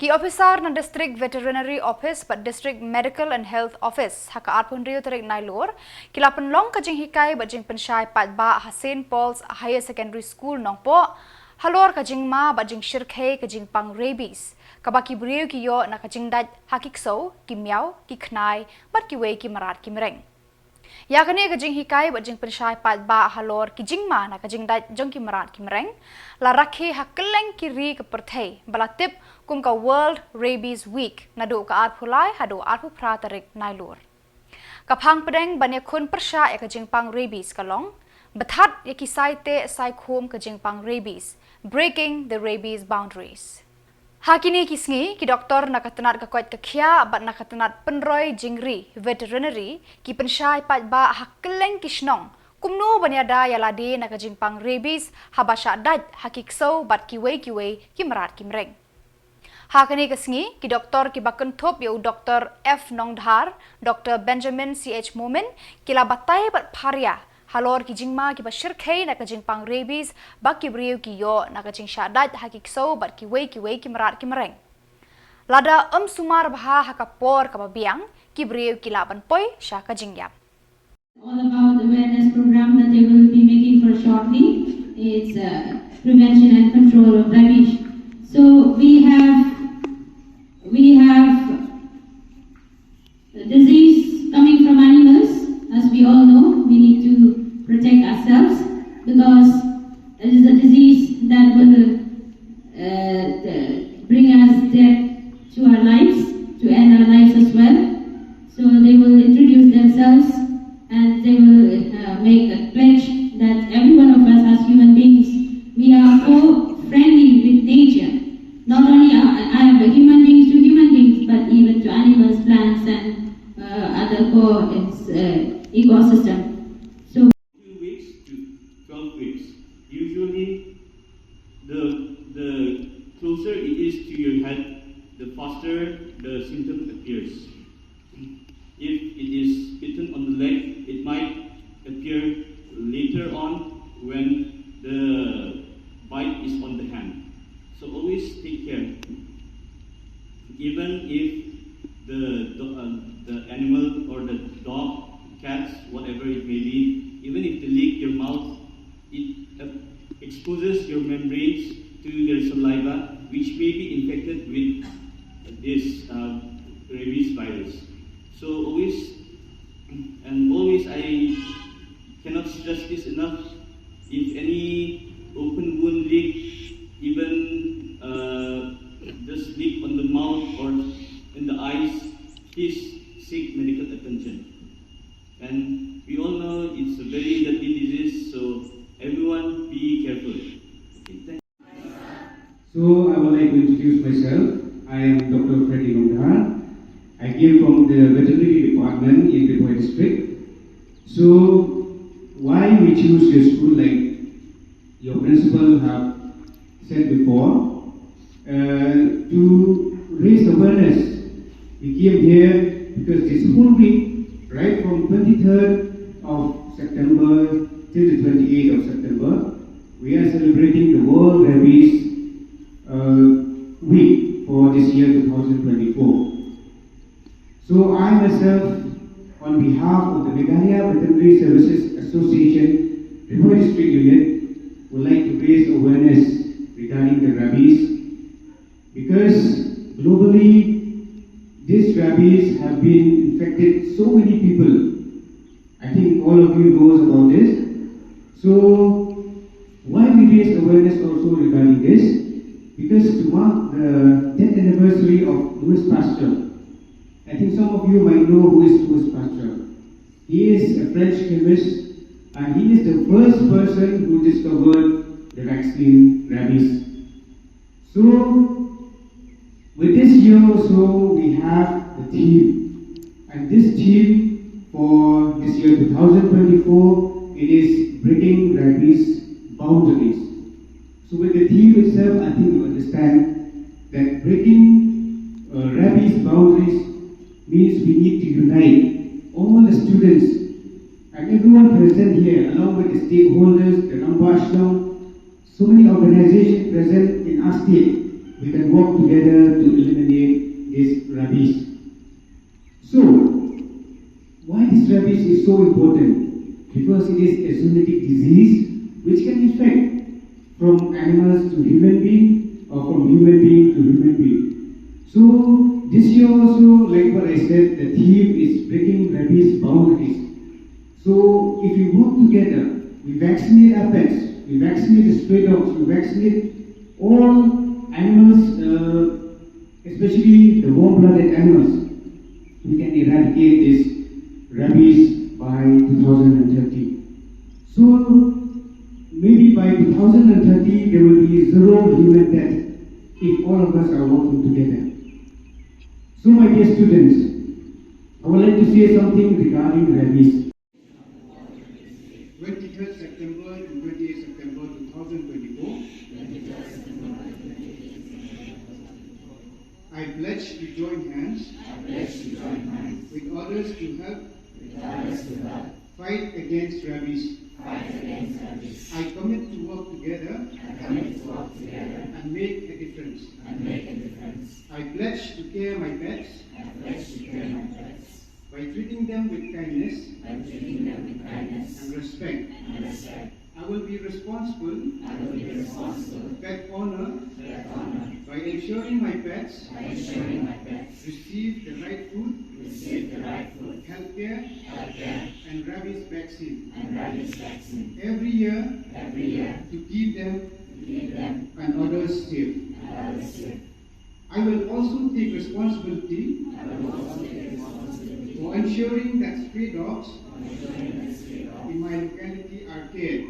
Ki Ophisar na District Veterinary Ophis but District Medical and Health Ophis haka arpunrio tarik Nailur kila pynlong ka jinghikai but Pynshai Paidbah St. Paul's Higher Secondary School Nongpoh halor ka Jingma but jingshyrkhei ka Jingpang Rabbies kaba ki briew ki yo na ka jingdait haki ksew ki miaw ki khnai but kiwei ki mrad ki mreng yakane ka jinghikai but Pynshai Paidbah halor ki Jingma na ka jingdait jong ki mrad ki mreng la rakhe ha kylleng ki ri ka pyrthei balatip kum ka World Rabbies Week na do ka arphulai hado arphupra tarik Nailur kapang pedeng banya kun persha ya ka Jingpang Rabbies kalong bathat ya ki saite sai khom ka Jingpang Rabbies breaking the Rabbies Boundaries. Hakini kisngi ki doktor nakatanat ka kwait kakhya bat nakatanat Pynroi Jingri veterinary ki Pynshai Paidbah ha kylleng ki Shillong kumno banyada yalade naka Jingpang Rabbies habasha dait haki ksew bat kiwei ki mrad ki mreng. Hakani kisngi ki doktor ki bakun thop yo Dr. F Nongdhar Dr. Benjamin CH Momin kila batai bat pharia halor ki Jingma ki jingshyrkhei na ka Jingpang Rabbies bak ki briew ki yo na ka jingdait haki ksew bat kiwei ki mrad ki mreng lada sumar bha haka por ka biang ki briew ki laban poi sha ka jingyap. All about the awareness program that they will be making for shortly is prevention and control of rabbies. So we have the disease coming from animals. As we all know, we need to protect ourselves because it is a disease that will bring us death to our lives, to end our lives as well. So they will introduce themselves and they will make a pledge that every one of us as human beings, we are co-friendly with nature. Not only human beings to human beings, but even to animals, plants and other ecosystem. So 2 weeks to 12 weeks. Usually the closer it is to your head, the faster the symptom appears. If it is bitten on the leg, it might appear later on when the bite is on the hand. So always take care. Even if the animal or the dog, cats, whatever it may be, even if they lick your mouth, it exposes your membranes to their saliva, which may be infected with this rabies virus. So always I cannot stress this enough. If any open wound leak, even just leak on the mouth or in the eyes, please seek medical attention. And we all know it's a very deadly disease, so everyone be careful. Okay, so I would like to introduce myself. I am Dr. Freddy Nongpoh. I came from the veterinary department in the Pynroi district. So why we choose your school, like your principal have said before, to raise awareness. We came here because this whole week, right from 23rd of September till the 28th of September, we are celebrating the World Rabbies Week for this year 2024. So I myself, on behalf of the Meghalaya Veterinary Services Association, Pynroi District Unit, would like to raise awareness regarding the rabbies, because globally these rabbies have been infected so many people. I think all of you knows about this. So why we raise awareness also regarding this? Because to mark the 10th anniversary of Louis Pasteur, I think some of you might know who is Louis Pasteur. He is a French chemist and he is the first person who discovered the vaccine rabies. So with this year also we have the theme, and this theme for this year 2024, it is breaking Rabbies Boundaries. So with the theme itself, I think you understand that breaking Rabbies Boundaries means we need to unite all the students and everyone present here, along with the stakeholders, the Nongpoh, so many organizations present in our state. we can work together to eliminate this rabies. So, why this rabies is so important? Because it is a zoonotic disease which can infect from animals to human being or from human being to human being. So, this year also, like what I said, the theme is breaking rabies boundaries. So, if we work together, we vaccinate our pets, we vaccinate the stray dogs, we vaccinate all animals, especially the warm-blooded animals, we can eradicate this rabies by 2030. So, maybe by 2030 there will be zero human death if all of us are working together. So, my dear students, I would like to say something regarding rabies. 23rd September to 28th September 2024, I pledge to join hands with others to help fight against rabies. I commit to work together and make a difference. I pledge to care my pets by treating them with kindness and respect. I will be responsible pet owner by ensuring my pets receive the right food, health care, and rabies vaccine every year to keep them and others safe. I will also take responsibility for ensuring that stray dogs in my locality are cared.